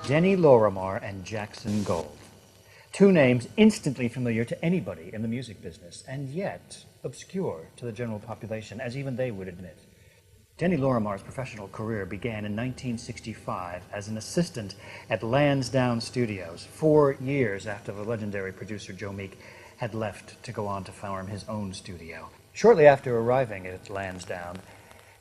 Denny Laurar and Jackson Gold. Two names instantly familiar to anybody in the music business, and yet obscure to the general population, as even they would admit. Denny Lauramar's professional career began in 1965 as an assistant at Lansdowne Studios, 4 years after the legendary producer Joe Meek had left to go on to form his own studio. Shortly after arriving at Lansdowne,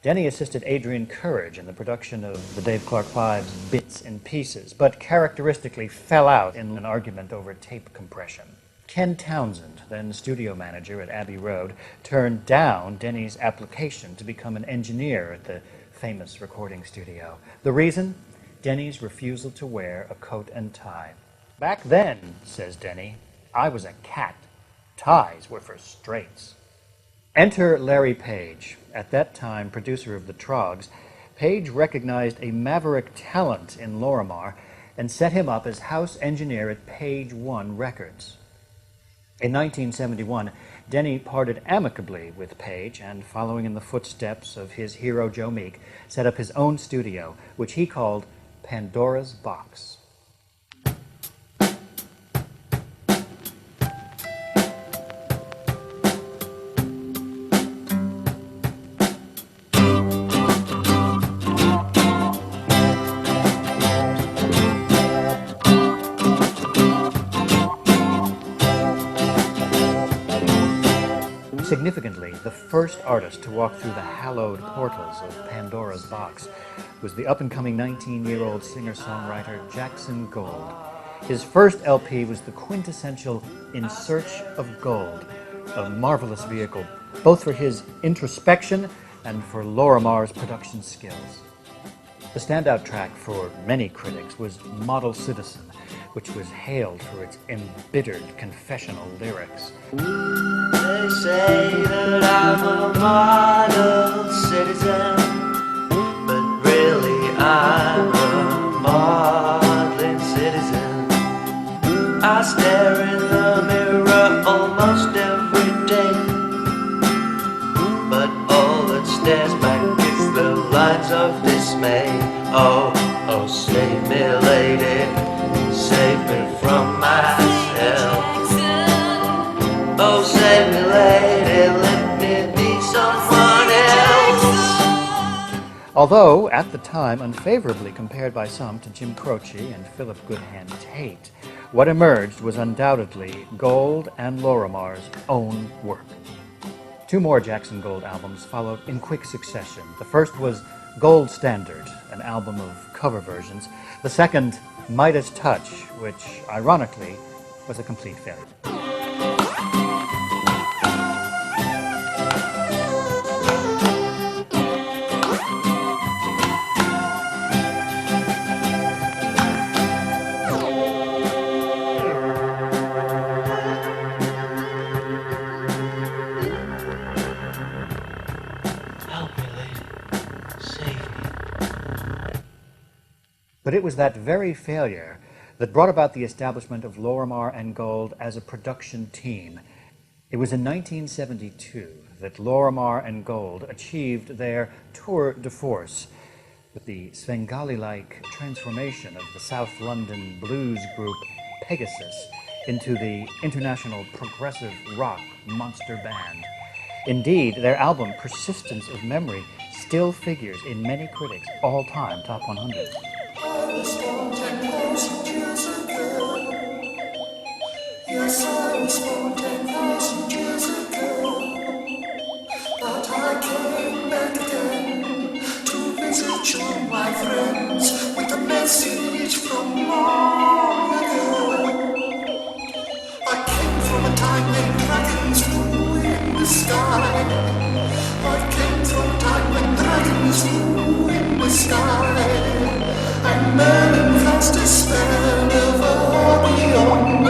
Denny assisted Adrian Courage in the production of the Dave Clark Five's Bits and Pieces, but characteristically fell out in an argument over tape compression. Ken Townsend, then studio manager at Abbey Road, turned down Denny's application to become an engineer at the famous recording studio. The reason? Denny's refusal to wear a coat and tie. "Back then," says Denny, "I was a cat. Ties were for straights." Enter Larry Page. At that time, producer of the Troggs, Page recognized a maverick talent in Lorimar and set him up as house engineer at Page One Records. In 1971, Denny parted amicably with Page and, following in the footsteps of his hero Joe Meek, set up his own studio, which he called Pandora's Box. Significantly, the first artist to walk through the hallowed portals of Pandora's Box was the up-and-coming 19-year-old singer-songwriter Jackson Gold. His first LP was the quintessential In Search of Gold, a marvelous vehicle, both for his introspection and for Lorimar's production skills. The standout track for many critics was Model Citizen, which was hailed for its embittered confessional lyrics. They say that I'm a model citizen, but really I'm a modeling citizen. I stare in the mirror almost every day, but all that stares back is the lines of dismay. Oh, oh, save me, lady, save me from myself. Oh, save me, lady, let me be someone else. Although, at the time, unfavorably compared by some to Jim Croce and Philip Goodhand Tate, what emerged was undoubtedly Gold and Lorimar's own work. Two more Jackson Gold albums followed in quick succession. The first was Gold Standard, an album of cover versions. The second, Midas Touch, which, ironically, was a complete failure. But it was that very failure that brought about the establishment of Lorimar and Gold as a production team. It was in 1972 that Lorimar and Gold achieved their tour de force with the Svengali-like transformation of the South London blues group Pegasus into the international progressive rock monster band. Indeed, their album Persistence of Memory still figures in many critics' all-time top 100. I was born 10,000 years ago. Yes, I was born 10,000 years ago. But I came back again to visit you, my friends, with a message from long ago. I came from a time when dragons flew in the sky. I came from a time when dragons flew in the sky. And men cast a spell over beyond.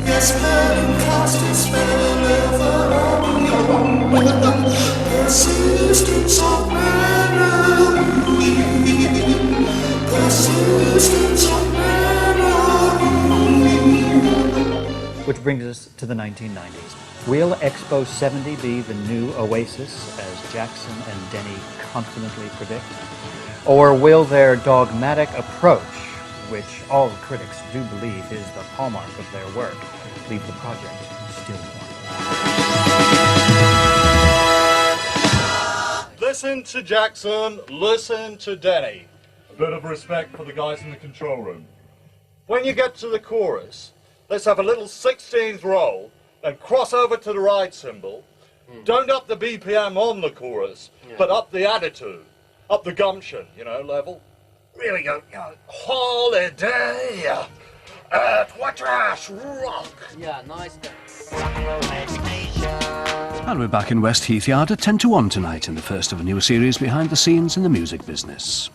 Yes, men cast a spell over beyond. Persistence of memory. Persistence of memory. brings us to the 1990s. Will Expo 70 be the new oasis, as Jackson and Denny confidently predict? Or will their dogmatic approach, which all critics do believe is the hallmark of their work, leave the project stillborn? Listen to Jackson, listen to Denny. A bit of respect for the guys in the control room. When you get to the chorus, let's have a little 16th roll, then cross over to the ride cymbal. Don't up the BPM on the chorus, but up the attitude, up the gumption, level. Really go, holiday at Watrash Rock. Yeah, nice. And we're back in West Heath Yard at 10 to 1 tonight in the first of a new series behind the scenes in the music business.